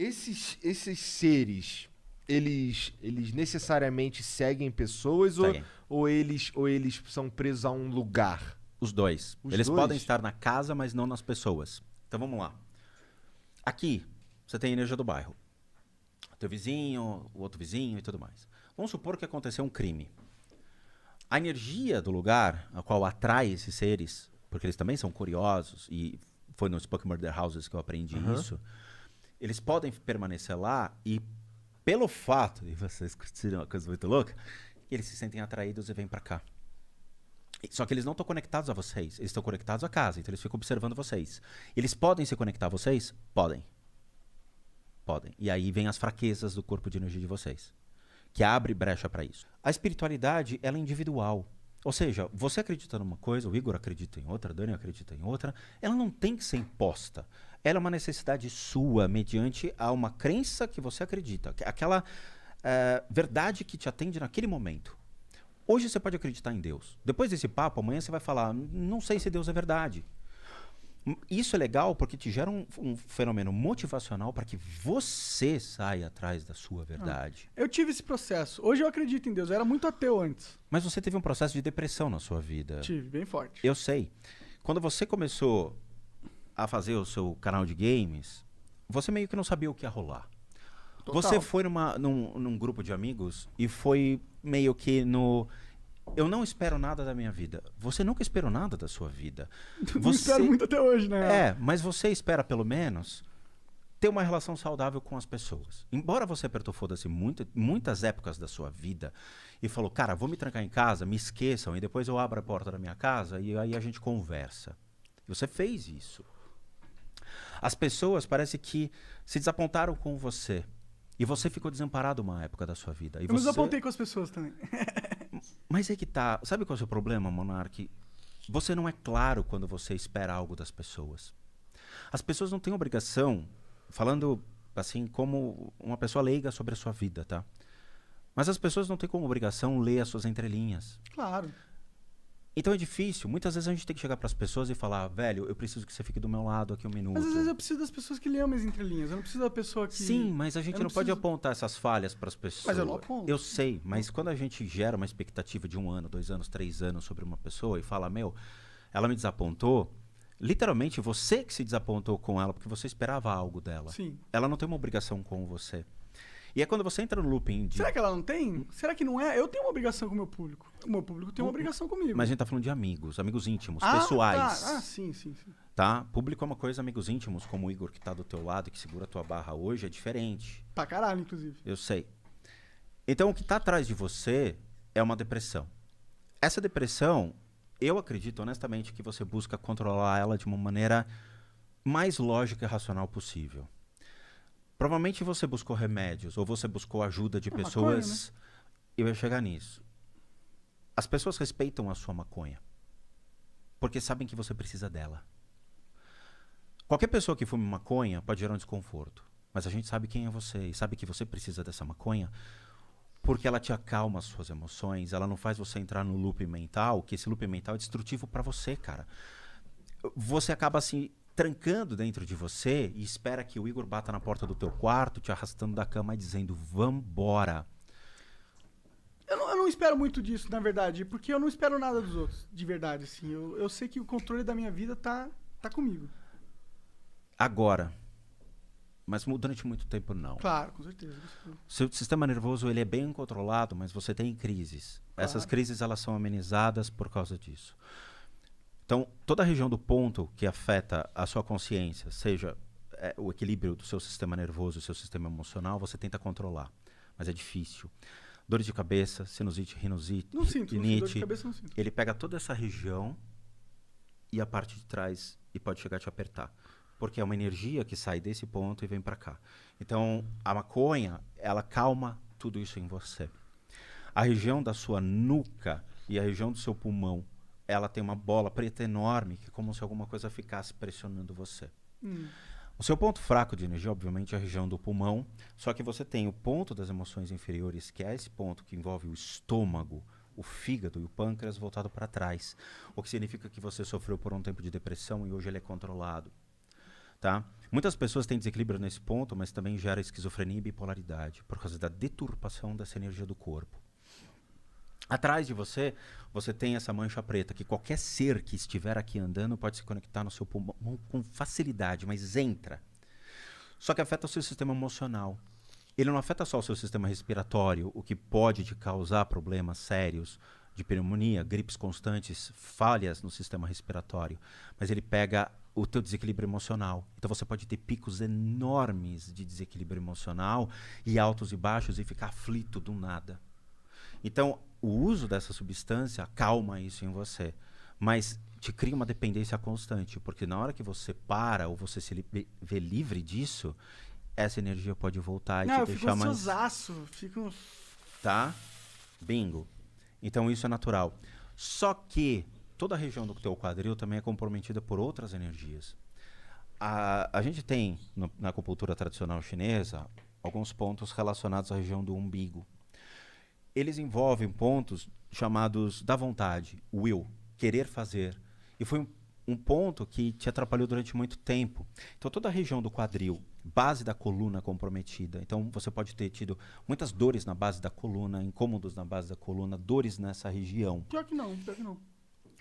esses seres, eles necessariamente seguem pessoas Seguem. ou eles são presos a um lugar? Os dois. Os Eles dois? podem estar na casa, mas não nas pessoas. Então vamos lá. Aqui, você tem a energia do bairro. Teu vizinho, o outro vizinho e tudo mais. Vamos supor que aconteceu um crime. A energia do lugar, a qual atrai esses seres, porque eles também são curiosos, e foi no Spook Murder Houses que eu aprendi isso, eles podem permanecer lá e, pelo fato de vocês curtirem uma coisa muito louca, eles se sentem atraídos e vêm pra cá. Só que eles não estão conectados a vocês, eles estão conectados à casa, então eles ficam observando vocês. Eles podem se conectar a vocês? Podem. Podem. E aí vem as fraquezas do corpo de energia de vocês, que abre brecha para isso. A espiritualidade, ela é individual. Ou seja, você acredita numa coisa, o Igor acredita em outra, a Dani acredita em outra, ela não tem que ser imposta. Ela é uma necessidade sua, mediante a uma crença que você acredita. Aquela verdade que te atende naquele momento. Hoje você pode acreditar em Deus. Depois desse papo, amanhã você vai falar, não sei se Deus é verdade. Isso é legal porque te gera um fenômeno motivacional para que você saia atrás da sua verdade. Eu tive esse processo. Hoje eu acredito em Deus. Eu era muito ateu antes. Mas você teve um processo de depressão na sua vida. Tive, bem forte. Eu sei. Quando você começou a fazer o seu canal de games, você meio que não sabia o que ia rolar. Total. Você foi num grupo de amigos e foi meio que no... Eu não espero nada da minha vida. Você nunca esperou nada da sua vida. Não espero muito até hoje, né? Mas você espera pelo menos ter uma relação saudável com as pessoas. Embora você apertou foda-se muitas épocas da sua vida e falou, cara, vou me trancar em casa, me esqueçam, e depois eu abro a porta da minha casa e aí a gente conversa. E você fez isso. As pessoas parece que se desapontaram com você. E você ficou desamparado uma época da sua vida. E eu me desapontei com as pessoas também. Mas é que tá. Sabe qual é o seu problema, Monark? Você não é claro quando você espera algo das pessoas. As pessoas não têm obrigação, falando assim como uma pessoa leiga sobre a sua vida, tá? Mas as pessoas não têm como obrigação ler as suas entrelinhas. Claro. Então é difícil. Muitas vezes a gente tem que chegar para as pessoas e falar, velho, eu preciso que você fique do meu lado aqui um minuto. Mas às vezes eu preciso das pessoas que leem minhas entrelinhas. Eu não preciso da pessoa que... Sim, mas a gente não pode apontar essas falhas para as pessoas. Mas eu não aponto. Eu sei, mas quando a gente gera uma expectativa de 1 ano, 2 anos, 3 anos sobre uma pessoa e fala, meu, ela me desapontou, literalmente você que se desapontou com ela porque você esperava algo dela. Sim. Ela não tem uma obrigação com você. E é quando você entra no looping de... Será que ela não tem? Será que não é? Eu tenho uma obrigação com o meu público. O meu público tem uma obrigação comigo. Mas a gente tá falando de amigos íntimos, pessoais. Tá. Sim. Tá? Público é uma coisa, amigos íntimos, como o Igor que tá do teu lado e que segura a tua barra hoje, é diferente. Pra caralho, inclusive. Eu sei. Então o que tá atrás de você é uma depressão. Essa depressão, eu acredito honestamente que você busca controlar ela de uma maneira mais lógica e racional possível. Provavelmente você buscou remédios ou você buscou ajuda de pessoas. Maconha, né? Eu ia chegar nisso. As pessoas respeitam a sua maconha porque sabem que você precisa dela. Qualquer pessoa que fume maconha pode gerar um desconforto, mas a gente sabe quem é você e sabe que você precisa dessa maconha porque ela te acalma as suas emoções, ela não faz você entrar no loop mental, que esse loop mental é destrutivo pra você, cara. Você acaba assim trancando dentro de você e espera que o Igor bata na porta do teu quarto, te arrastando da cama e dizendo, vambora. Eu não espero muito disso, na verdade, porque eu não espero nada dos outros, de verdade, assim. Eu sei que o controle da minha vida tá comigo. Agora. Mas durante muito tempo, não. Claro, com certeza. Seu sistema nervoso ele é bem controlado, mas você tem crises. Claro. Essas crises elas são amenizadas por causa disso. Então, toda a região do ponto que afeta a sua consciência, seja o equilíbrio do seu sistema nervoso, do seu sistema emocional, você tenta controlar. Mas é difícil. Dores de cabeça, sinusite, rinite, Não sinto, dor de cabeça não sinto. ele pega toda essa região e a parte de trás e pode chegar a te apertar. Porque é uma energia que sai desse ponto e vem para cá. Então, a maconha, ela calma tudo isso em você. A região da sua nuca e a região do seu pulmão, ela tem uma bola preta enorme, que é como se alguma coisa ficasse pressionando você. O seu ponto fraco de energia, obviamente, é a região do pulmão, só que você tem o ponto das emoções inferiores, que é esse ponto que envolve o estômago, o fígado e o pâncreas voltado para trás, o que significa que você sofreu por um tempo de depressão e hoje ele é controlado. Tá? Muitas pessoas têm desequilíbrio nesse ponto, mas também gera esquizofrenia e bipolaridade, por causa da deturpação dessa energia do corpo. Atrás de você, você tem essa mancha preta, que qualquer ser que estiver aqui andando pode se conectar no seu pulmão com facilidade, mas entra. Só que afeta o seu sistema emocional. Ele não afeta só o seu sistema respiratório, o que pode te causar problemas sérios de pneumonia, gripes constantes, falhas no sistema respiratório, mas ele pega o teu desequilíbrio emocional. Então você pode ter picos enormes de desequilíbrio emocional e altos e baixos e ficar aflito do nada. Então, o uso dessa substância acalma isso em você, mas te cria uma dependência constante, porque na hora que você para ou você se vê livre disso, essa energia pode voltar e Não, te eu deixar fico mais... ansiosaço, fico... Tá? Bingo. Então isso é natural. Só que toda a região do teu quadril também é comprometida por outras energias. A gente tem, na acupuntura tradicional chinesa, alguns pontos relacionados à região do umbigo. Eles envolvem pontos chamados da vontade, will, querer fazer. E foi um ponto que te atrapalhou durante muito tempo. Então toda a região do quadril, base da coluna comprometida. Então você pode ter tido muitas dores na base da coluna, incômodos na base da coluna, dores nessa região. Pior que não, pior que não.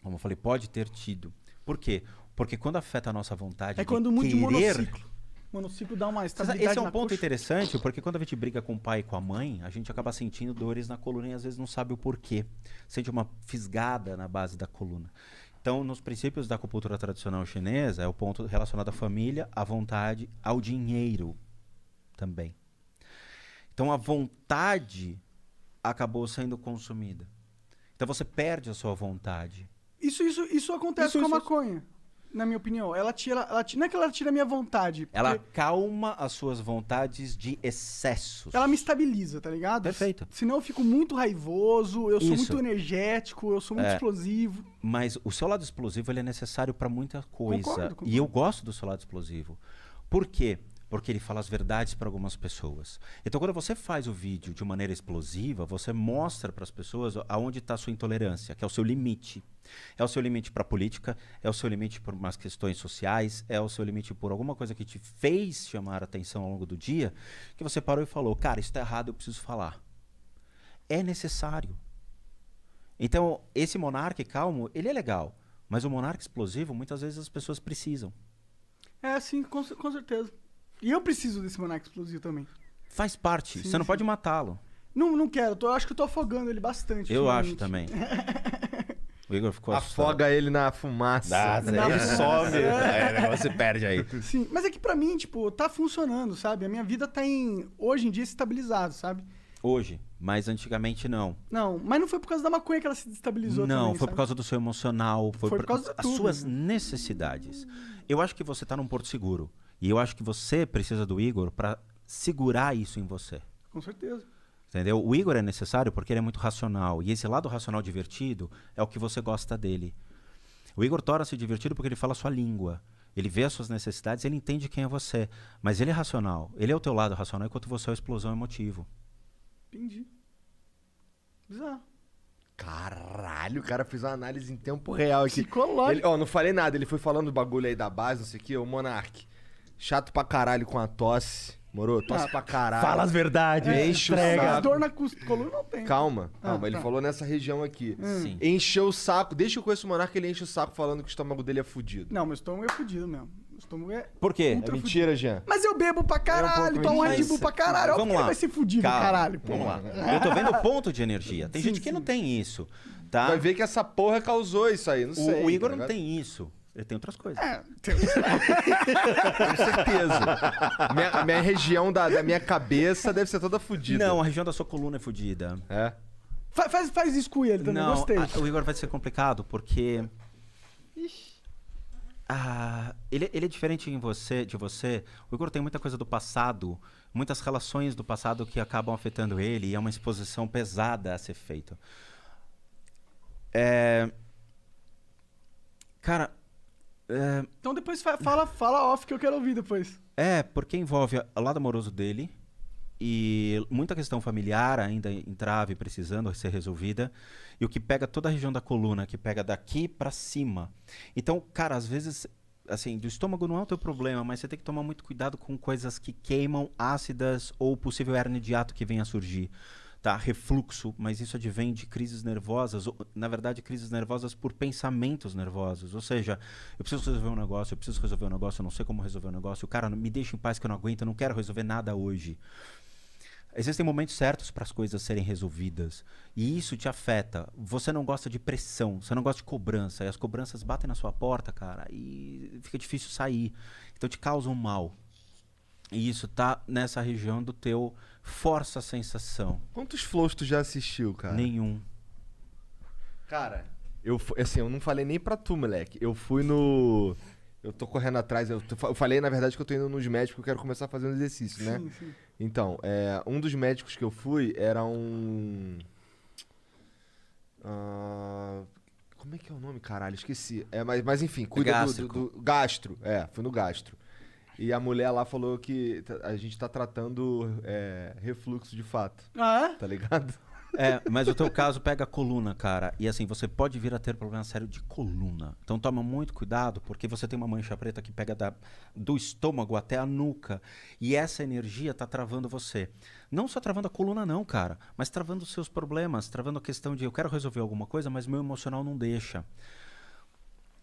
Como eu falei, pode ter tido. Por quê? Porque quando afeta a nossa vontade É quando muda de querer... monociclo. Monociclo dá uma estabilidade Esse é um na ponto coxa. interessante, porque quando a gente briga com o pai e com a mãe, a gente acaba sentindo dores na coluna e às vezes não sabe o porquê. Sente uma fisgada na base da coluna. Então, nos princípios da acupuntura tradicional chinesa, é o ponto relacionado à família, à vontade, ao dinheiro também. Então, a vontade acabou sendo consumida. Então, você perde a sua vontade. Isso acontece com a maconha, na minha opinião. Ela tira, não é que ela tira a minha vontade. Ela calma as suas vontades de excessos. Ela me estabiliza, tá ligado? Perfeito. Senão eu fico muito raivoso, eu sou Isso. muito energético, eu sou muito explosivo. Mas o seu lado explosivo ele é necessário para muita coisa. Concordo. E eu gosto do seu lado explosivo. Por quê? Porque ele fala as verdades para algumas pessoas. Então, quando você faz o vídeo de maneira explosiva, você mostra para as pessoas aonde está a sua intolerância, que é o seu limite. É o seu limite para a política, é o seu limite por umas questões sociais, é o seu limite por alguma coisa que te fez chamar a atenção ao longo do dia, que você parou e falou, cara, isso está errado, eu preciso falar. É necessário. Então, esse monarca calmo, ele é legal, mas o monarca explosivo, muitas vezes as pessoas precisam. É, sim, com certeza. E eu preciso desse monarca explosivo também. Faz parte, Sim, você não sim. pode matá-lo. Não quero, eu acho que eu tô afogando ele bastante. Eu acho ultimamente. também. O Igor ficou Afoga ele na fumaça. Ele some, aí o negócio se perde aí. Sim, mas é que pra mim, tipo, tá funcionando, sabe? A minha vida tá hoje em dia, estabilizado, sabe? Hoje, mas antigamente não. Não, mas não foi por causa da maconha que ela se destabilizou Não, também, foi sabe? por causa do seu emocional, Foi por causa de as tudo, suas né? necessidades. Eu acho que você tá num porto seguro. E eu acho que você precisa do Igor para segurar isso em você. Com certeza. Entendeu? O Igor é necessário porque ele é muito racional. E esse lado racional divertido é o que você gosta dele. O Igor torna-se divertido porque ele fala a sua língua. Ele vê as suas necessidades, ele entende quem é você. Mas ele é racional. Ele é o teu lado racional enquanto você é a explosão emotivo. Entendi. Bizarro. Caralho, o cara fez uma análise em tempo real aqui. Psicológico. Ele, ó, não falei nada, ele foi falando do bagulho aí da base, não sei o que, o Monark. Chato pra caralho com a tosse. Moro? Tosse pra caralho. verdades. Enche o Entrega. saco. Dor na coluna não tem. Calma, Ah, ele tá. falou nessa região aqui. Sim. Encheu o saco. Desde que eu conheço o Monark, ele enche o saco falando que o estômago dele é fudido. Não, meu estômago é fudido mesmo. Meu estômago é... Por quê? Ultra É mentira, Jean. Mas eu bebo pra caralho, pouco tomo Red mentira. Bull pra caralho. Óbvio Vamos que ele lá. vai ser fudido, Calma, caralho, pô. Vamos lá. Eu tô vendo o ponto de energia. Tem Sim, gente que sim. não tem isso, tá? Vai ver que essa porra causou isso aí, não sei. O Igor tá não ligado? tem isso. Ele tem outras coisas. É, Com certeza. minha região da minha cabeça deve ser toda fudida. Não, a região da sua coluna é fodida. É? faz isso com ele também, Não, gostei. o Igor vai ser complicado porque ele é diferente de você. O Igor tem muita coisa do passado, muitas relações do passado que acabam afetando ele e é uma exposição pesada a ser feita. Cara, Então depois fala off que eu quero ouvir depois. porque envolve o lado amoroso dele e muita questão familiar ainda entrave, precisando ser resolvida. E o que pega toda a região da coluna, que pega daqui pra cima. Então, cara, às vezes assim, do estômago não é o teu problema, mas você tem que tomar muito cuidado com coisas que queimam, ácidas ou possível hernia de hiato que venha a surgir. Tá? Refluxo, mas isso advém de crises nervosas, ou, na verdade, crises nervosas por pensamentos nervosos. Ou seja, eu preciso resolver um negócio, eu não sei como resolver um negócio, o cara me deixa em paz que eu não aguento, eu não quero resolver nada hoje. Existem momentos certos para as coisas serem resolvidas. E isso te afeta. Você não gosta de pressão, você não gosta de cobrança. E as cobranças batem na sua porta, cara, e fica difícil sair. Então te causa um mal. E isso tá nessa região do teu força a sensação. Quantos flows tu já assistiu, cara? Nenhum. Cara, eu não falei nem pra tu, moleque. Eu fui no... Eu tô correndo atrás. Eu falei, na verdade, que eu tô indo nos médicos, que eu quero começar a fazer um exercício, né? Sim, sim. Então, um dos médicos que eu fui era um... como é que é o nome, caralho? Esqueci. Mas enfim, cuida do gastro. Fui no gastro. E a mulher lá falou que a gente tá tratando refluxo de fato. Ah, é? Tá ligado? Mas o teu caso pega a coluna, cara. E assim, você pode vir a ter problema sério de coluna. Então toma muito cuidado, porque você tem uma mancha preta que pega do estômago até a nuca. E essa energia tá travando você. Não só travando a coluna não, cara. Mas travando os seus problemas. Travando a questão de eu quero resolver alguma coisa, mas meu emocional não deixa.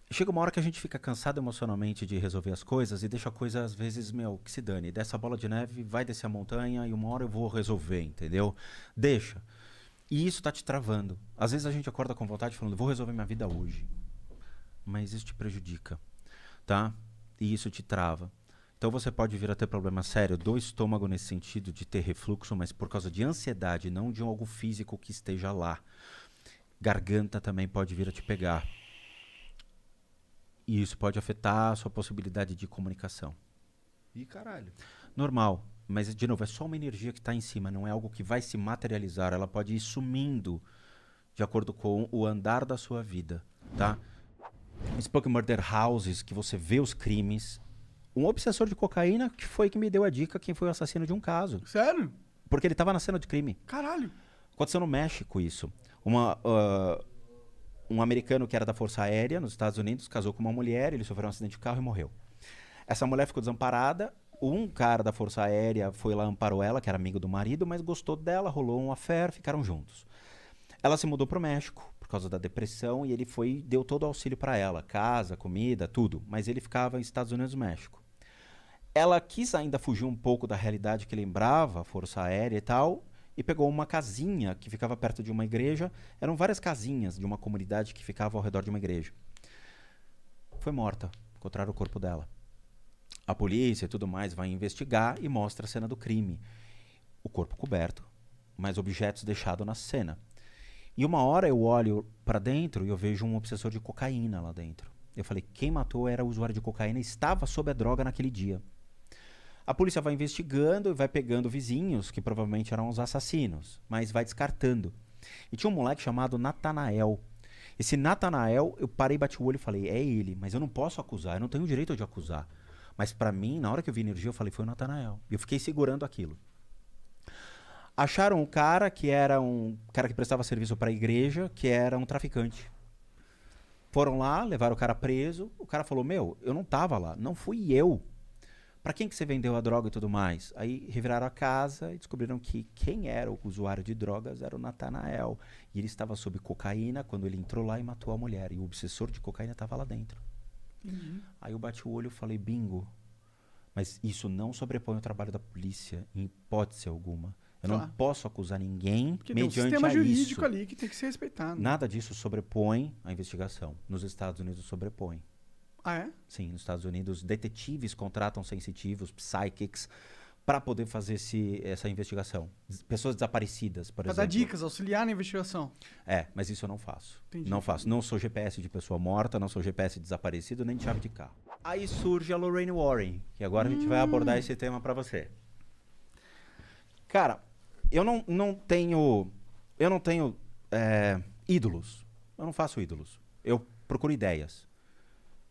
Chega uma hora que a gente fica cansado emocionalmente de resolver as coisas e deixa a coisa, às vezes, que se dane. Dessa bola de neve, vai descer a montanha e uma hora eu vou resolver, entendeu? Deixa. E isso tá te travando. Às vezes a gente acorda com vontade falando, vou resolver minha vida hoje. Mas isso te prejudica, tá? E isso te trava. Então você pode vir a ter problema sério do estômago nesse sentido de ter refluxo, mas por causa de ansiedade, não de algo físico que esteja lá. Garganta também pode vir a te pegar. E isso pode afetar a sua possibilidade de comunicação. Ih, caralho. Normal. Mas, de novo, é só uma energia que está em cima, não é algo que vai se materializar. Ela pode ir sumindo de acordo com o andar da sua vida, tá? Spoken Murder Houses, que você vê os crimes. Um obsessor de cocaína que foi que me deu a dica quem foi o assassino de um caso. Sério? Porque ele estava na cena de crime. Caralho. Aconteceu no México isso. Um americano que era da Força Aérea nos Estados Unidos casou com uma mulher, ele sofreu um acidente de carro e morreu. Essa mulher ficou desamparada. Um cara da Força Aérea foi lá, amparou ela, que era amigo do marido, mas gostou dela, rolou um affair, ficaram juntos. Ela se mudou para o México por causa da depressão e ele deu todo o auxílio para ela, casa, comida, tudo. Mas ele ficava nos Estados Unidos e México. Ela quis ainda fugir um pouco da realidade que lembrava a Força Aérea e tal, e pegou uma casinha que ficava perto de uma igreja. Eram várias casinhas de uma comunidade que ficava ao redor de uma igreja. Foi morta, encontraram o corpo dela. A polícia e tudo mais vai investigar e mostra a cena do crime. O corpo coberto, mas objetos deixados na cena. E uma hora eu olho para dentro e eu vejo um obsessor de cocaína lá dentro. Eu falei, quem matou era o usuário de cocaína e estava sob a droga naquele dia. A polícia vai investigando e vai pegando vizinhos, que provavelmente eram os assassinos, mas vai descartando. E tinha um moleque chamado Natanael. Esse Natanael, eu parei, bati o olho e falei, é ele, mas eu não posso acusar, eu não tenho o direito de acusar. Mas pra mim, na hora que eu vi energia, eu falei, foi o Natanael. E eu fiquei segurando aquilo. Acharam um cara que era um cara que prestava serviço para a igreja, que era um traficante. Foram lá, levaram o cara preso. O cara falou, eu não tava lá, não fui eu. Pra quem que você vendeu a droga e tudo mais? Aí reviraram a casa e descobriram que quem era o usuário de drogas era o Natanael. E ele estava sob cocaína quando ele entrou lá e matou a mulher. E o obsessor de cocaína estava lá dentro. Uhum. Aí eu bati o olho e falei, bingo. Mas isso não sobrepõe o trabalho da polícia, em hipótese alguma. Eu não posso acusar ninguém porque mediante tem um sistema jurídico isso. ali que tem que ser respeitado. Nada disso sobrepõe a investigação. Nos Estados Unidos sobrepõe. Ah, é? Sim, nos Estados Unidos, detetives contratam sensitivos, psychics, para poder fazer essa investigação. Pessoas desaparecidas, por exemplo. Para dar dicas, auxiliar na investigação. Mas isso eu não faço. Entendi. Não faço. Não sou GPS de pessoa morta, não sou GPS de desaparecido, nem de chave de carro. Aí surge a Lorraine Warren, que agora a gente vai abordar esse tema para você. Cara, eu não tenho ídolos. Eu não faço ídolos. Eu procuro ideias.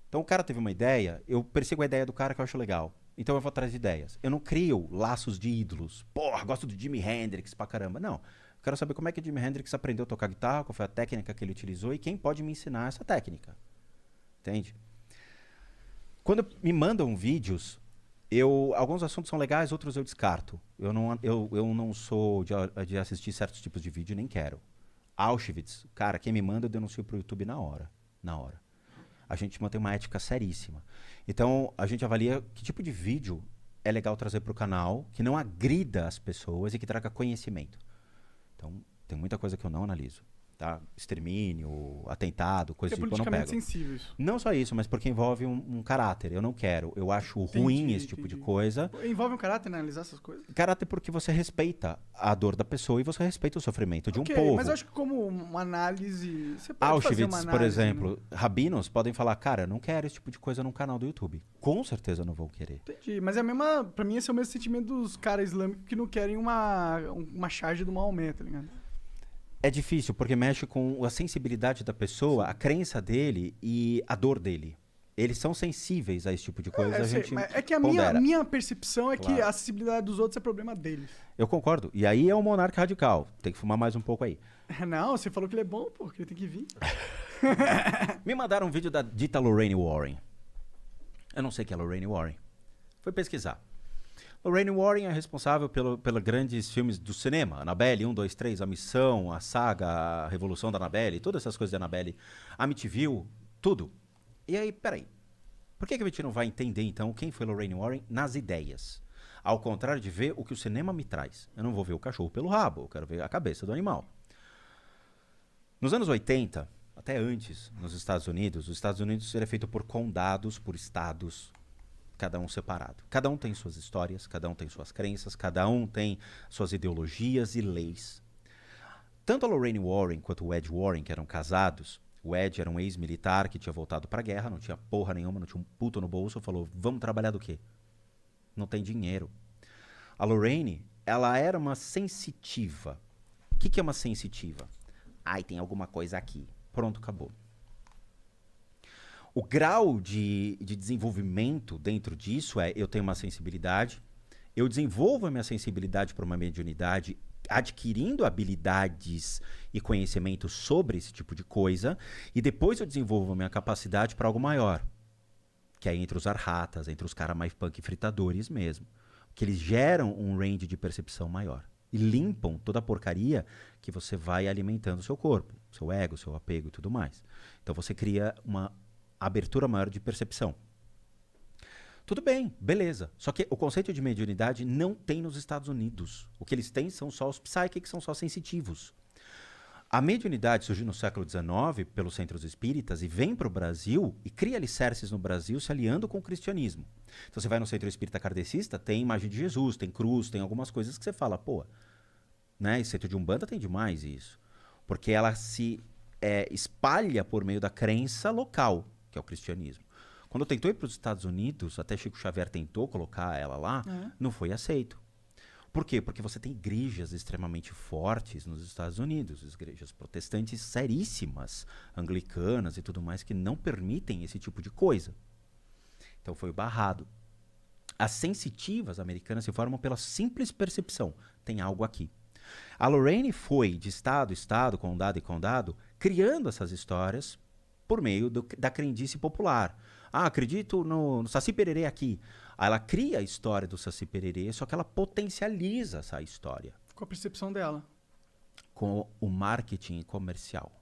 Então o cara teve uma ideia, eu persigo a ideia do cara que eu acho legal. Então eu vou atrás de ideias. Eu não crio laços de ídolos. Porra, gosto do Jimi Hendrix pra caramba. Não. Eu quero saber como é que o Jimi Hendrix aprendeu a tocar guitarra, qual foi a técnica que ele utilizou e quem pode me ensinar essa técnica. Entende? Quando me mandam vídeos, alguns assuntos são legais, outros eu descarto. Eu não sou de assistir certos tipos de vídeo, nem quero. Auschwitz, cara, quem me manda eu denuncio pro YouTube na hora. A gente mantém uma ética seríssima. Então, a gente avalia que tipo de vídeo é legal trazer pro canal, que não agrida as pessoas e que traga conhecimento. Então, tem muita coisa que eu não analiso. Tá? Extermínio, atentado, coisa do tipo, eu não pego. É politicamente sensível isso. Não só isso, mas porque envolve um caráter. Eu não quero. Eu acho ruim esse tipo de coisa. Envolve um caráter, analisar essas coisas? Caráter porque você respeita a dor da pessoa e você respeita o sofrimento de um povo. Mas eu acho que como uma análise... Você pode Auschwitz, fazer uma análise, por exemplo, né? rabinos podem falar, cara, eu não quero esse tipo de coisa num canal do YouTube. Com certeza não vão querer. Entendi. Mas é a mesma... Pra mim, esse é o mesmo sentimento dos caras islâmicos que não querem uma charge do Maomé, tá ligado? É difícil, porque mexe com a sensibilidade da pessoa, a crença dele e a dor dele. Eles são sensíveis a esse tipo de coisa. É que a minha percepção é que a acessibilidade dos outros é problema deles. Eu concordo. E aí é um monarca radical. Tem que fumar mais um pouco aí. Não, você falou que ele é bom, pô, que ele tem que vir. Me mandaram um vídeo da dita Lorraine Warren. Eu não sei quem é Lorraine Warren. Fui pesquisar. Lorraine Warren é responsável pelos grandes filmes do cinema. Annabelle 1, 2, 3, A Missão, a Saga, a Revolução da Annabelle, todas essas coisas de Annabelle. Amityville, tudo. E aí, peraí. Por que a gente não vai entender, então, quem foi Lorraine Warren nas ideias? Ao contrário de ver o que o cinema me traz. Eu não vou ver o cachorro pelo rabo, eu quero ver a cabeça do animal. Nos anos 80, até antes, nos Estados Unidos, os Estados Unidos era feito por condados, por estados, cada um separado. Cada um tem suas histórias, cada um tem suas crenças, cada um tem suas ideologias e leis. Tanto a Lorraine Warren quanto o Ed Warren, que eram casados, o Ed era um ex-militar que tinha voltado pra guerra, não tinha porra nenhuma, não tinha um puto no bolso, falou, vamos trabalhar do quê? Não tem dinheiro. A Lorraine, ela era uma sensitiva. O que é uma sensitiva? Ai, tem alguma coisa aqui. Pronto, acabou. O grau de desenvolvimento dentro disso eu tenho uma sensibilidade, eu desenvolvo a minha sensibilidade para uma mediunidade adquirindo habilidades e conhecimento sobre esse tipo de coisa, e depois eu desenvolvo a minha capacidade para algo maior, que é entre os arhatas, entre os caras mais punk fritadores mesmo, que eles geram um range de percepção maior e limpam toda a porcaria que você vai alimentando o seu corpo, seu ego, seu apego e tudo mais. Então você cria uma abertura maior de percepção. Tudo bem, beleza. Só que o conceito de mediunidade não tem nos Estados Unidos. O que eles têm são só os psychics, são só sensitivos. A mediunidade surgiu no século XIX pelos centros espíritas e vem para o Brasil e cria alicerces no Brasil se aliando com o cristianismo. Então você vai no centro espírita kardecista, tem imagem de Jesus, tem cruz, tem algumas coisas que você fala, pô, né? Esse centro de Umbanda tem demais isso. Porque ela se espalha por meio da crença local, que é o cristianismo. Quando tentou ir para os Estados Unidos, até Chico Xavier tentou colocar ela lá, não foi aceito. Por quê? Porque você tem igrejas extremamente fortes nos Estados Unidos, igrejas protestantes seríssimas, anglicanas e tudo mais, que não permitem esse tipo de coisa. Então foi barrado. As sensitivas americanas se formam pela simples percepção. Tem algo aqui. A Lorraine foi de estado, estado, condado e condado, criando essas histórias por meio da crendice popular. Ah, acredito no Saci Pererê aqui. Aí ela cria a história do Saci Pererê, só que ela potencializa essa história. Com a percepção dela. Com o marketing comercial.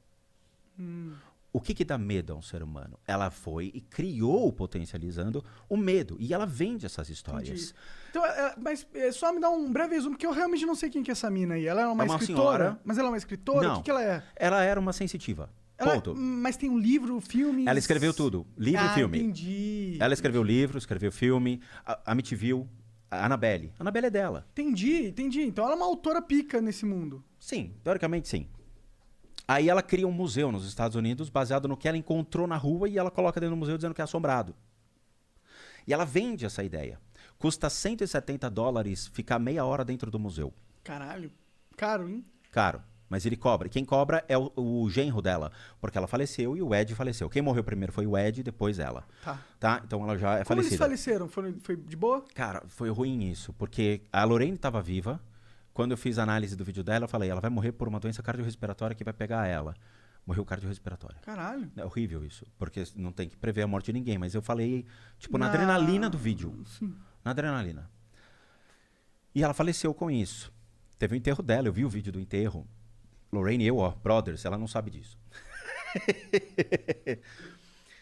O que dá medo a um ser humano? Ela foi e criou, potencializando o medo. E ela vende essas histórias. Entendi. Então, mas só me dá um breve resumo, porque eu realmente não sei quem que é essa mina aí. Ela é uma escritora? Senhora. Mas ela é uma escritora? Não. O que ela é? Ela era uma sensitiva. Ponto. Mas tem um livro, filme... Ela escreveu tudo. Livro e filme. Entendi. Ela escreveu livro, escreveu filme. A Amityville, a Annabelle. A Annabelle é dela. Entendi. Então ela é uma autora pica nesse mundo. Sim, teoricamente sim. Aí ela cria um museu nos Estados Unidos baseado no que ela encontrou na rua e ela coloca dentro do museu dizendo que é assombrado. E ela vende essa ideia. Custa $170 ficar meia hora dentro do museu. Caralho. Caro, hein? Caro. Mas ele cobra. Quem cobra é o genro dela. Porque ela faleceu e o Ed faleceu. Quem morreu primeiro foi o Ed, depois ela. Tá? Então ela já é Como falecida. eles faleceram? Foi de boa? Cara, foi ruim isso. Porque a Lorraine estava viva. Quando eu fiz a análise do vídeo dela, eu falei, ela vai morrer por uma doença cardiorrespiratória que vai pegar ela. Morreu cardiorrespiratória. Caralho. É horrível isso, porque não tem que prever a morte de ninguém, mas eu falei, tipo, na adrenalina do vídeo. Sim. Na adrenalina. E ela faleceu com isso. Teve o enterro dela, eu vi o vídeo do enterro. Lorraine e eu, brothers, ela não sabe disso.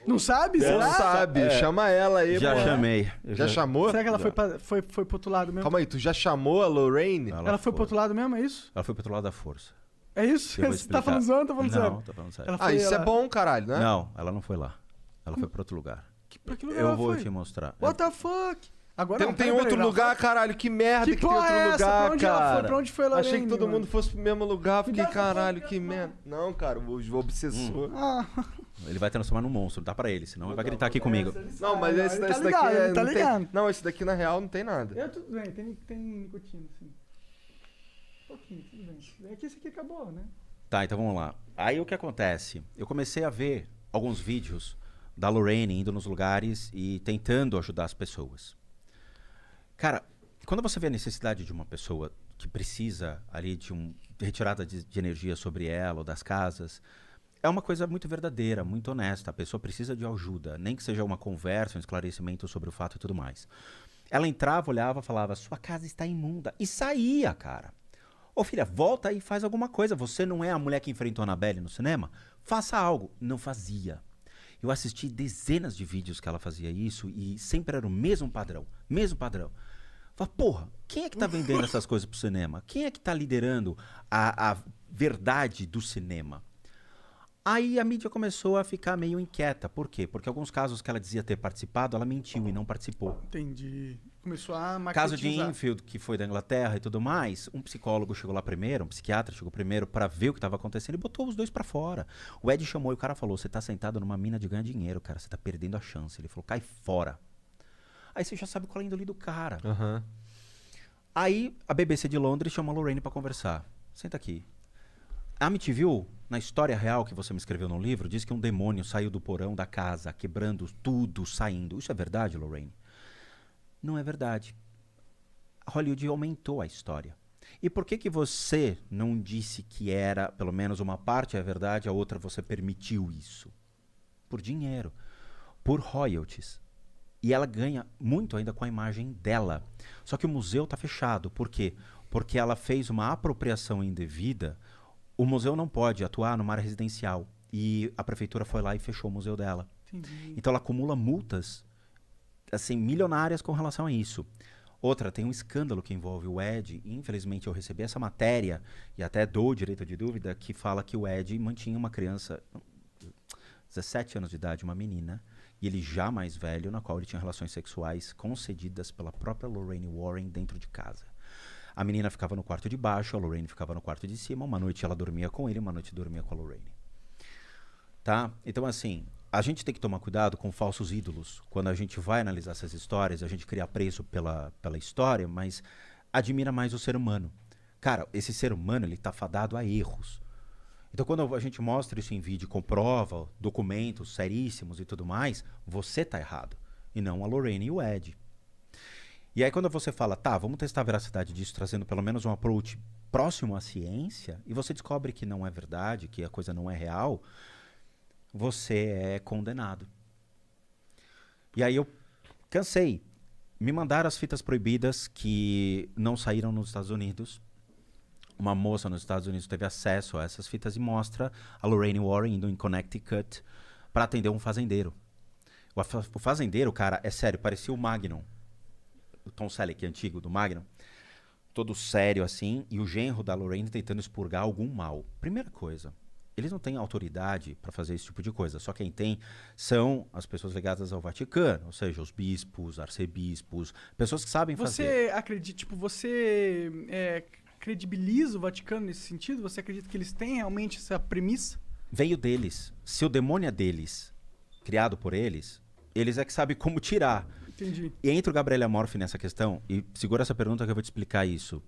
Não sabe? Não Será? sabe, chama ela aí, Já pô. chamei. Já chamou? Será que ela Já. foi pro outro lado mesmo? Calma aí, tu já chamou a Lorraine? Ela foi pro outro lado mesmo, é isso? Ela foi pro outro lado da força. É isso? Eu vou Você tá explicar. falando zoando ou tá falando sério? Não, tô falando sério. Ela Ah, foi- isso ela- é bom, caralho, né? Não, ela não foi lá. Ela foi pra outro lugar. Pra que lugar Eu ela vou foi? te mostrar. What the fuck? Agora Tem outro lugar, caralho. Que merda Que que, tem porra outro é essa? lugar, Pra onde ela cara. foi? Pra onde foi a Lorraine, Achei que todo mano? mundo fosse pro mesmo lugar. Fiquei, Cuidado, caralho, cuidado, que cuidado. merda. Não, cara, o obsessor. Ah, Ele vai transformar num monstro, dá pra ele, senão ele vai gritar aqui comigo. Não, mas ele esse, tá esse ligado, daqui ele tá não tem- ligado. Não, esse daqui na real não tem nada. eu tudo bem, tem nicotina, sim. Um pouquinho, tudo bem. É que esse aqui acabou, né? Tá, então vamos lá. Aí o que acontece? Eu comecei a ver alguns vídeos da Lorraine indo nos lugares e tentando ajudar as pessoas. Cara, quando você vê a necessidade de uma pessoa que precisa ali de retirada de energia sobre ela ou das casas, é uma coisa muito verdadeira, muito honesta. A pessoa precisa de ajuda, nem que seja uma conversa, um esclarecimento sobre o fato e tudo mais. Ela entrava, olhava, falava, sua casa está imunda. E saía, cara. Ô filha, volta aí e faz alguma coisa. Você não é a mulher que enfrentou a Annabelle no cinema? Faça algo. Não fazia. Eu assisti dezenas de vídeos que ela fazia isso e sempre era o mesmo padrão. Mesmo padrão. Fala, porra, quem é que tá vendendo essas coisas pro cinema? Quem é que tá liderando a verdade do cinema? Aí a mídia começou a ficar meio inquieta. Por quê? Porque alguns casos que ela dizia ter participado, ela mentiu e não participou. Entendi. Começou a Caso de marketizar. Enfield, que foi da Inglaterra e tudo mais, um psicólogo chegou lá primeiro, um psiquiatra chegou primeiro pra ver o que estava acontecendo e botou os dois pra fora. O Ed chamou e o cara falou, você tá sentado numa mina de ganhar dinheiro, cara, você tá perdendo a chance. Ele falou, cai fora. Aí você já sabe qual é a índole do cara. Aham. Aí a BBC de Londres chamou a Lorraine pra conversar. Senta aqui. A Amityville, na história real que você me escreveu no livro, diz que um demônio saiu do porão da casa, quebrando tudo, saindo. Isso é verdade, Lorraine? Não é verdade. Hollywood aumentou a história. E por que você não disse que era, pelo menos uma parte é verdade, a outra você permitiu isso? Por dinheiro, por royalties. E ela ganha muito ainda com a imagem dela. Só que o museu está fechado. Por quê? Porque ela fez uma apropriação indevida. O museu não pode atuar numa área residencial. E a prefeitura foi lá e fechou o museu dela. Entendi. Então ela acumula multas assim, milionárias com relação a isso. Outra, tem um escândalo que envolve o Ed. E, infelizmente, eu recebi essa matéria, e até dou o direito de dúvida, que fala que o Ed mantinha uma criança, 17 anos de idade, uma menina, e ele já mais velho, na qual ele tinha relações sexuais concedidas pela própria Lorraine Warren dentro de casa. A menina ficava no quarto de baixo, a Lorraine ficava no quarto de cima, uma noite ela dormia com ele, uma noite dormia com a Lorraine. Tá? Então, assim, a gente tem que tomar cuidado com falsos ídolos. Quando a gente vai analisar essas histórias, a gente cria apreço pela história, mas admira mais o ser humano. Cara, esse ser humano, ele tá fadado a erros. Então, quando a gente mostra isso em vídeo, comprova, documentos seríssimos e tudo mais, você tá errado. E não a Lorraine e o Ed. E aí, quando você fala, tá, vamos testar a veracidade disso, trazendo pelo menos um approach próximo à ciência, e você descobre que não é verdade, que a coisa não é real, você é condenado. E aí eu cansei. Me mandaram as fitas proibidas que não saíram nos Estados Unidos. Uma moça nos Estados Unidos teve acesso a essas fitas e mostra a Lorraine Warren indo em Connecticut para atender um fazendeiro. O fazendeiro, cara, é sério, parecia o Magnum. O Tom Selleck antigo do Magnum. Todo sério assim, e o genro da Lorraine tentando expurgar algum mal. Primeira coisa, eles não têm autoridade para fazer esse tipo de coisa. Só quem tem são as pessoas ligadas ao Vaticano, ou seja, os bispos, arcebispos, pessoas que sabem fazer. Você acredita, tipo, você credibiliza o Vaticano nesse sentido? Você acredita que eles têm realmente essa premissa? Veio deles. Se o demônio é deles, criado por eles é que sabem como tirar. Entendi. E entra o Gabriel Amorfi nessa questão, e segura essa pergunta que eu vou te explicar isso.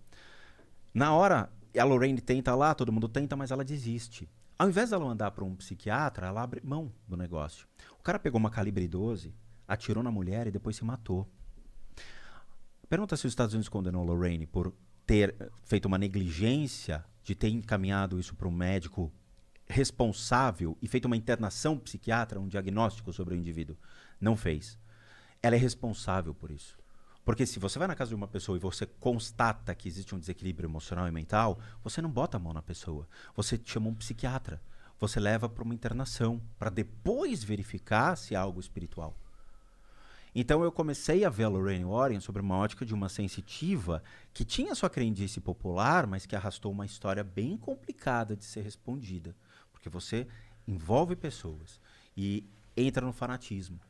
Na hora, a Lorraine tenta lá, todo mundo tenta, mas ela desiste. Ao invés dela andar para um psiquiatra, ela abre mão do negócio. O cara pegou uma calibre 12, atirou na mulher e depois se matou. Pergunta se os Estados Unidos condenou a Lorraine por ter feito uma negligência de ter encaminhado isso para um médico responsável e feito uma internação psiquiátrica, um diagnóstico sobre o indivíduo. Não fez. Ela é responsável por isso. Porque se você vai na casa de uma pessoa e você constata que existe um desequilíbrio emocional e mental, você não bota a mão na pessoa. Você chama um psiquiatra. Você leva para uma internação, para depois verificar se é algo espiritual. Então eu comecei a ver a Lorraine Warren sobre uma ótica de uma sensitiva que tinha sua crendice popular, mas que arrastou uma história bem complicada de ser respondida. Porque você envolve pessoas e entra no fanatismo.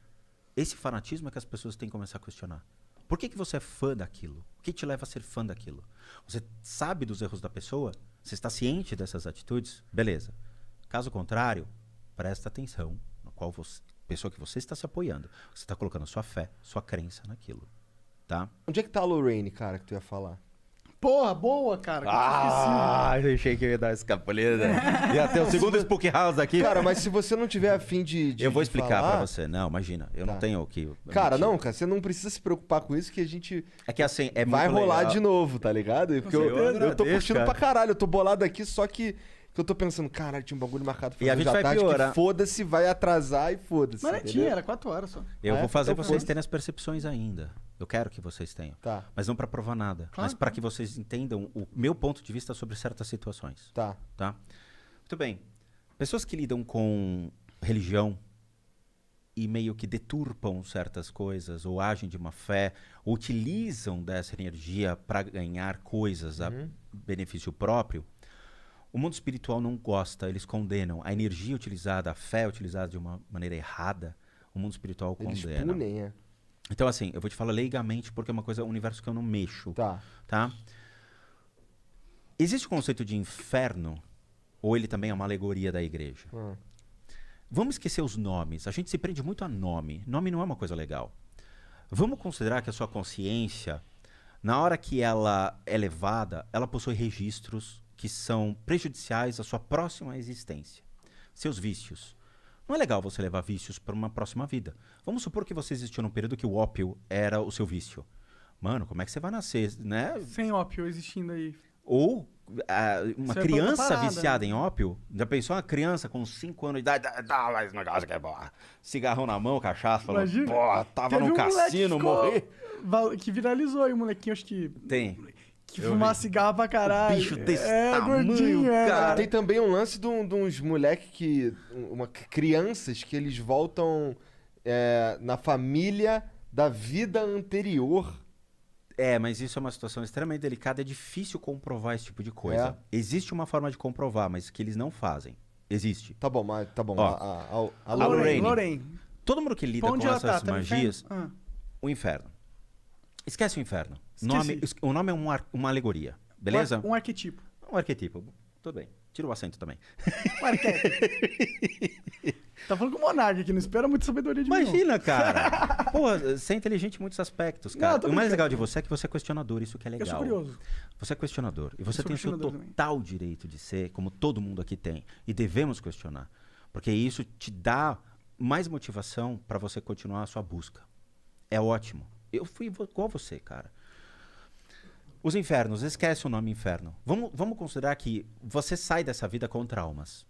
Esse fanatismo é que as pessoas têm que começar a questionar. Por que você é fã daquilo? O que te leva a ser fã daquilo? Você sabe dos erros da pessoa? Você está ciente dessas atitudes? Beleza. Caso contrário, presta atenção na pessoa que você está se apoiando. Você está colocando sua fé, sua crença naquilo. Tá? Onde é que tá a Lorraine, cara, que tu ia falar? Porra, boa, cara. Eu achei que eu ia dar uma escapulida. Ia ter o segundo Spook House aqui. Cara, mas se você não tiver afim de eu vou explicar falar... pra você. Não, imagina. Eu não tenho o que... Cara, não, cara. Você não precisa se preocupar com isso que a gente... É que assim, vai muito rolar legal. de novo, tá ligado? Porque eu tô curtindo pra caralho. Eu tô bolado aqui, só que eu tô pensando, caralho, tinha um bagulho marcado pra E a gente vai piorar. foda-se, vai atrasar e foda-se. Mas não tinha, era 4 horas só. Eu vou fazer Então, vocês terem as percepções ainda. Eu quero que vocês tenham. Tá. Mas não pra provar nada. Claro, mas pra que vocês entendam o meu ponto de vista sobre certas situações. Tá. Tá? Muito bem. Pessoas que lidam com religião e meio que deturpam certas coisas, ou agem de má fé, ou utilizam dessa energia para ganhar coisas a benefício próprio, o mundo espiritual não gosta, eles condenam. A energia utilizada, a fé utilizada de uma maneira errada, o mundo espiritual Eles condena. punem, é. Então, assim, eu vou te falar leigamente porque é uma coisa, um universo que eu não mexo. Tá? Existe o conceito de inferno, ou ele também é uma alegoria da igreja? Vamos esquecer os nomes. A gente se prende muito a nome. Nome não é uma coisa legal. Vamos considerar que a sua consciência, na hora que ela é elevada, ela possui registros que são prejudiciais à sua próxima existência. Seus vícios. Não é legal você levar vícios para uma próxima vida. Vamos supor que você existiu num período que o ópio era o seu vício. Mano, como é que você vai nascer, né? Sem ópio existindo aí. Ou uma criança parada, viciada em ópio. Já pensou uma criança com 5 anos de idade, dá mais negócio que é bom. Cigarrão na mão, cachaça, falando, Imagina. pô, tava no cassino, morri. Que viralizou aí, o molequinho, acho que... Tem. Que fumava cigarro pra caralho. Bicho desse tamanho, gordinho, cara. Tem também um lance de uns moleques crianças que eles voltam na família da vida anterior. Mas isso é uma situação extremamente delicada. É difícil comprovar esse tipo de coisa. Existe uma forma de comprovar, mas que eles não fazem. Existe. Tá bom, mas tá bom. Ó, A Lorraine. Todo mundo que lida com essas magias... O inferno. Esquece o inferno. O nome é uma alegoria. Beleza? Um arquetipo. Um arquetipo. Tudo bem. Tira o acento também. Um arquétipo. Tá falando com o Monark aqui, não espera muito sabedoria de mim. Imagina, cara. Pô, você é inteligente em muitos aspectos, cara. Não, o mais legal de você é que você é questionador, isso que é legal. Eu sou curioso. Você é questionador. E você tem o seu total direito de ser, como todo mundo aqui tem. E devemos questionar. Porque isso te dá mais motivação para você continuar a sua busca. É ótimo. Eu fui igual você, cara. Os infernos, esquece o nome inferno. Vamos considerar que você sai dessa vida com traumas.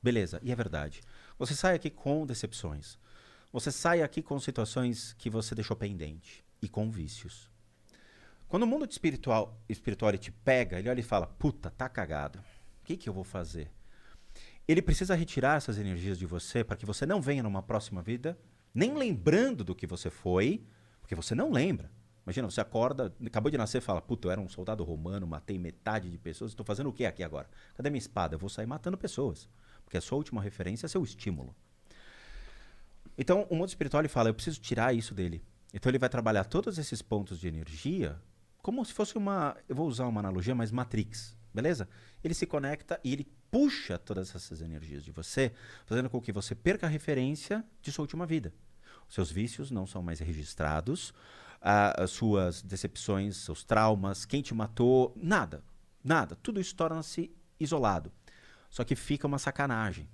Beleza, e é verdade. Você sai aqui com decepções. Você sai aqui com situações que você deixou pendente. E com vícios. Quando o mundo espiritual ele te pega, ele olha e fala, puta, tá cagado. O que eu vou fazer? Ele precisa retirar essas energias de você para que você não venha numa próxima vida, nem lembrando do que você foi, porque você não lembra. Imagina, você acorda, acabou de nascer e fala, puta, eu era um soldado romano, matei metade de pessoas, estou fazendo o que aqui agora? Cadê minha espada? Eu vou sair matando pessoas. Porque a sua última referência é seu estímulo. Então, o mundo espiritual ele fala, eu preciso tirar isso dele. Então, ele vai trabalhar todos esses pontos de energia como se fosse eu vou usar uma analogia, mas Matrix, beleza? Ele se conecta e ele puxa todas essas energias de você, fazendo com que você perca a referência de sua última vida. Os seus vícios não são mais registrados, as suas decepções, seus traumas, quem te matou, nada. Tudo isso torna-se isolado. Só que fica uma sacanagem,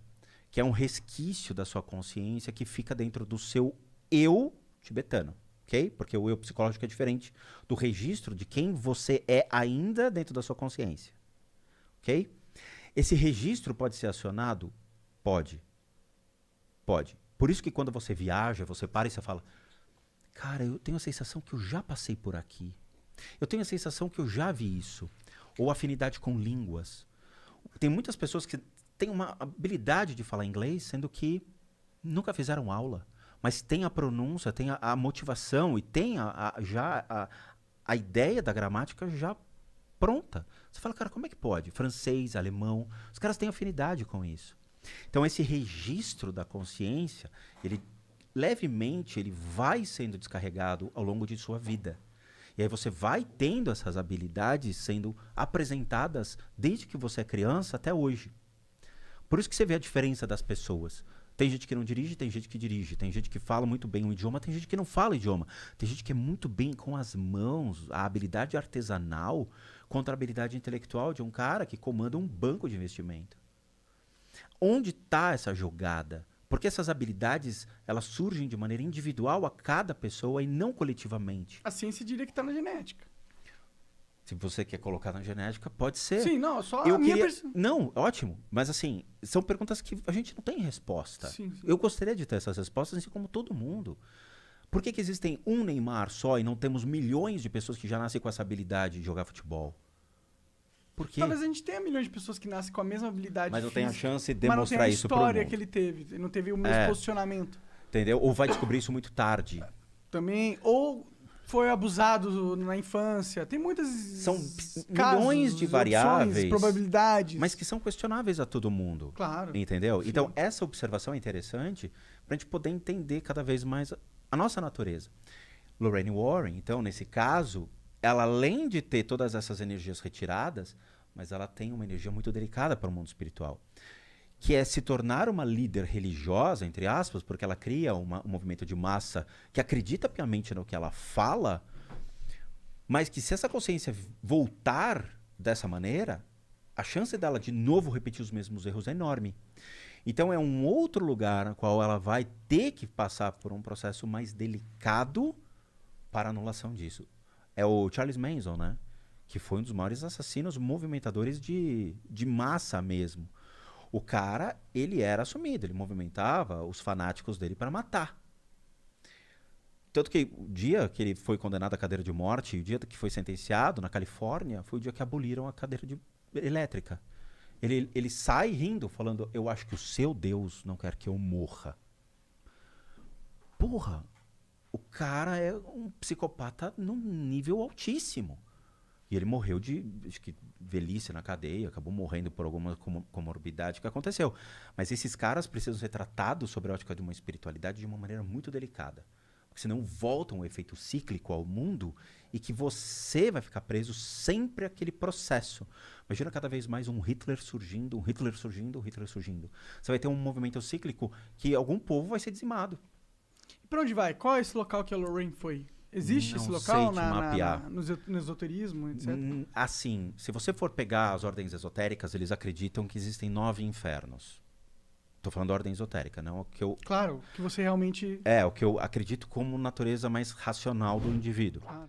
que é um resquício da sua consciência que fica dentro do seu eu tibetano, ok? Porque o eu psicológico é diferente do registro de quem você é ainda dentro da sua consciência, ok? Esse registro pode ser acionado? Pode. Pode. Por isso que quando você viaja, você para e você fala, cara, eu tenho a sensação que eu já passei por aqui. Eu tenho a sensação que eu já vi isso. Ou afinidade com línguas. Tem muitas pessoas que têm uma habilidade de falar inglês, sendo que nunca fizeram aula. Mas tem a pronúncia, tem a motivação e tem a ideia da gramática já pronta. Você fala, cara, como é que pode? Francês, alemão, os caras têm afinidade com isso. Então, esse registro da consciência, ele levemente, ele vai sendo descarregado ao longo de sua vida. E aí você vai tendo essas habilidades sendo apresentadas desde que você é criança até hoje. Por isso que você vê a diferença das pessoas. Tem gente que não dirige, tem gente que dirige. Tem gente que fala muito bem o idioma, tem gente que não fala o idioma. Tem gente que é muito bem com as mãos, a habilidade artesanal contra a habilidade intelectual de um cara que comanda um banco de investimento. Onde está essa jogada? Porque essas habilidades, elas surgem de maneira individual a cada pessoa e não coletivamente. A ciência diria que está na genética. Se você quer colocar na genética, pode ser. Sim, não, só eu a minha queria... Não, ótimo. Mas assim, são perguntas que a gente não tem resposta. Sim, sim. Eu gostaria de ter essas respostas, assim como todo mundo. Por que existem um Neymar só e não temos milhões de pessoas que já nascem com essa habilidade de jogar futebol? Por quê? Talvez a gente tenha milhões de pessoas que nascem com a mesma habilidade Mas não física, tem a chance de mas não tem a demonstrar isso pro mundo. história que ele teve. Ele não teve o mesmo posicionamento. Entendeu? Ou vai descobrir isso muito tarde. Também, ou foi abusado na infância. Tem muitas São casos, milhões de variáveis, opções, probabilidades. mas que são questionáveis a todo mundo. Claro. Entendeu? Sim. Então, essa observação é interessante para a gente poder entender cada vez mais a nossa natureza. Lorraine Warren, então, nesse caso, ela além de ter todas essas energias retiradas, mas ela tem uma energia muito delicada para o mundo espiritual, que é se tornar uma líder religiosa, entre aspas, porque ela cria um movimento de massa que acredita piamente no que ela fala, mas que se essa consciência voltar dessa maneira, a chance dela de novo repetir os mesmos erros é enorme. Então é um outro lugar no qual ela vai ter que passar por um processo mais delicado para a anulação disso. É o Charles Manson, né? Que foi um dos maiores assassinos movimentadores de massa mesmo. O cara, ele era assumido, ele movimentava os fanáticos dele para matar. Tanto que o dia que ele foi condenado à cadeira de morte, o dia que foi sentenciado na Califórnia, foi o dia que aboliram a cadeira elétrica. Ele sai rindo, falando, eu acho que o seu Deus não quer que eu morra. Porra, o cara é um psicopata num nível altíssimo. E ele morreu de, acho que, velhice na cadeia, acabou morrendo por alguma comorbidade que aconteceu. Mas esses caras precisam ser tratados sobre a ótica de uma espiritualidade de uma maneira muito delicada. Porque senão volta um efeito cíclico ao mundo e que você vai ficar preso sempre àquele processo. Imagina cada vez mais um Hitler surgindo, um Hitler surgindo, um Hitler surgindo. Você vai ter um movimento cíclico que algum povo vai ser dizimado. E pra onde vai? Qual é esse local que a Lorraine foi? Existe esse local no esoterismo, etc? Assim, se você for pegar as ordens esotéricas, eles acreditam que existem 9 infernos. Estou falando da ordem esotérica, não o que eu... Claro, que você realmente... É, o que eu acredito como natureza mais racional do indivíduo. Ah.